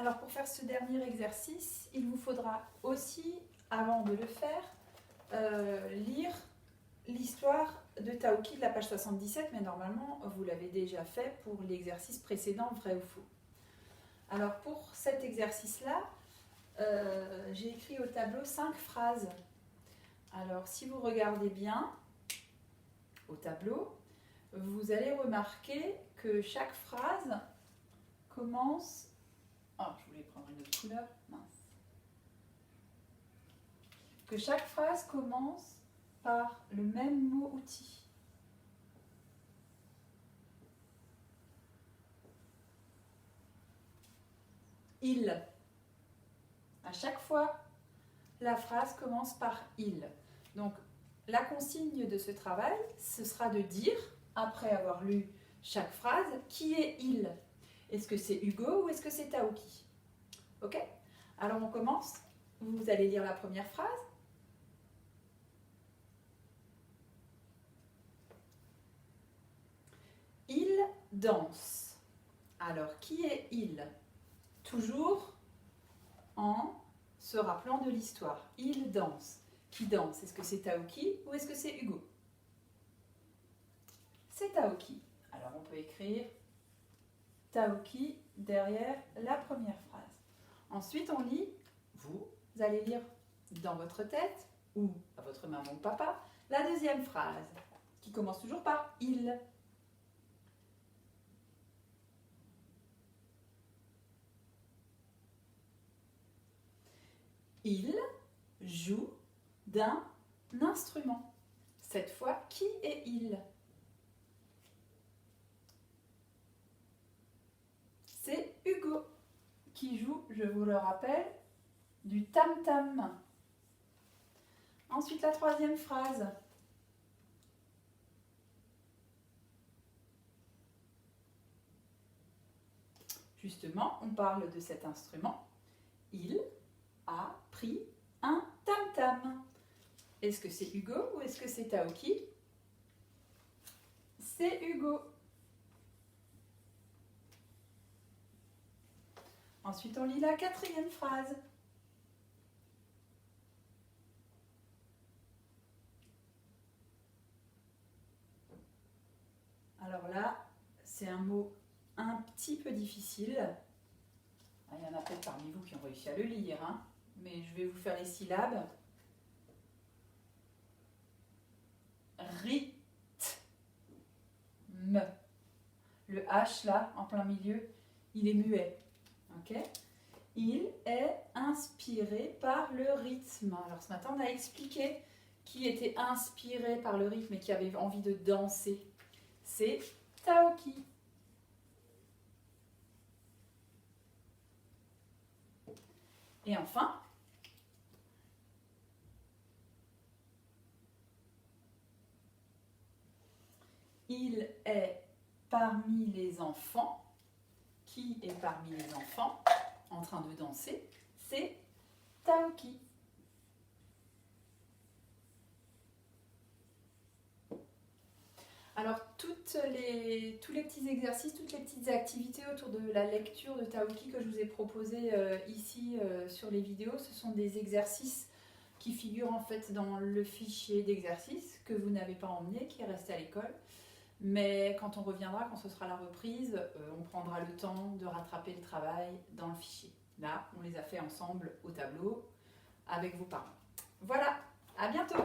Alors pour faire ce dernier exercice, il vous faudra aussi, avant de le faire, lire l'histoire de Taoki de la page 77, mais normalement vous l'avez déjà fait pour l'exercice précédent, vrai ou faux. Alors pour cet exercice-là, j'ai écrit au tableau 5 phrases. Alors si vous regardez bien au tableau, vous allez remarquer que chaque phrase commence... Oh, je voulais prendre une autre couleur, mince. Que chaque phrase commence par le même mot outil. Il. À chaque fois, la phrase commence par il. Donc, la consigne de ce travail, ce sera de dire, après avoir lu chaque phrase, qui est il. Est-ce que c'est Hugo ou est-ce que c'est Taoki? Ok? Alors on commence. Vous allez lire la première phrase. Il danse. Alors, qui est il? Toujours en se rappelant de l'histoire. Il danse. Qui danse? Est-ce que c'est Taoki ou est-ce que c'est Hugo? C'est Taoki. Alors on peut écrire Taoki derrière la première phrase. Ensuite on lit, vous allez lire dans votre tête ou à votre maman ou papa, la deuxième phrase qui commence toujours par il. Il joue d'un instrument. Cette fois, qui est il? C'est Hugo qui joue, je vous le rappelle, du tam-tam. Ensuite, la troisième phrase. Justement, on parle de cet instrument. Il a pris un tam-tam. Est-ce que c'est Hugo ou est-ce que c'est Taoki? C'est Hugo. Ensuite, on lit la quatrième phrase. Alors là, c'est un mot un petit peu difficile. Il y en a peut-être parmi vous qui ont réussi à le lire, hein, mais je vais vous faire les syllabes. Rythme. Le H là, en plein milieu, il est muet. Okay? Il est inspiré par le rythme. Alors ce matin, on a expliqué qui était inspiré par le rythme et qui avait envie de danser. C'est Taoki. Et enfin, il est parmi les enfants. Qui est parmi les enfants en train de danser? C'est Taoki. Alors, tous les petits exercices, toutes les petites activités autour de la lecture de Taoki que je vous ai proposées ici sur les vidéos, ce sont des exercices qui figurent en fait dans le fichier d'exercices que vous n'avez pas emmené, qui est resté à l'école. Mais quand on reviendra, quand ce sera la reprise, on prendra le temps de rattraper le travail dans le fichier. Là, on les a fait ensemble au tableau avec vos parents. Voilà, à bientôt!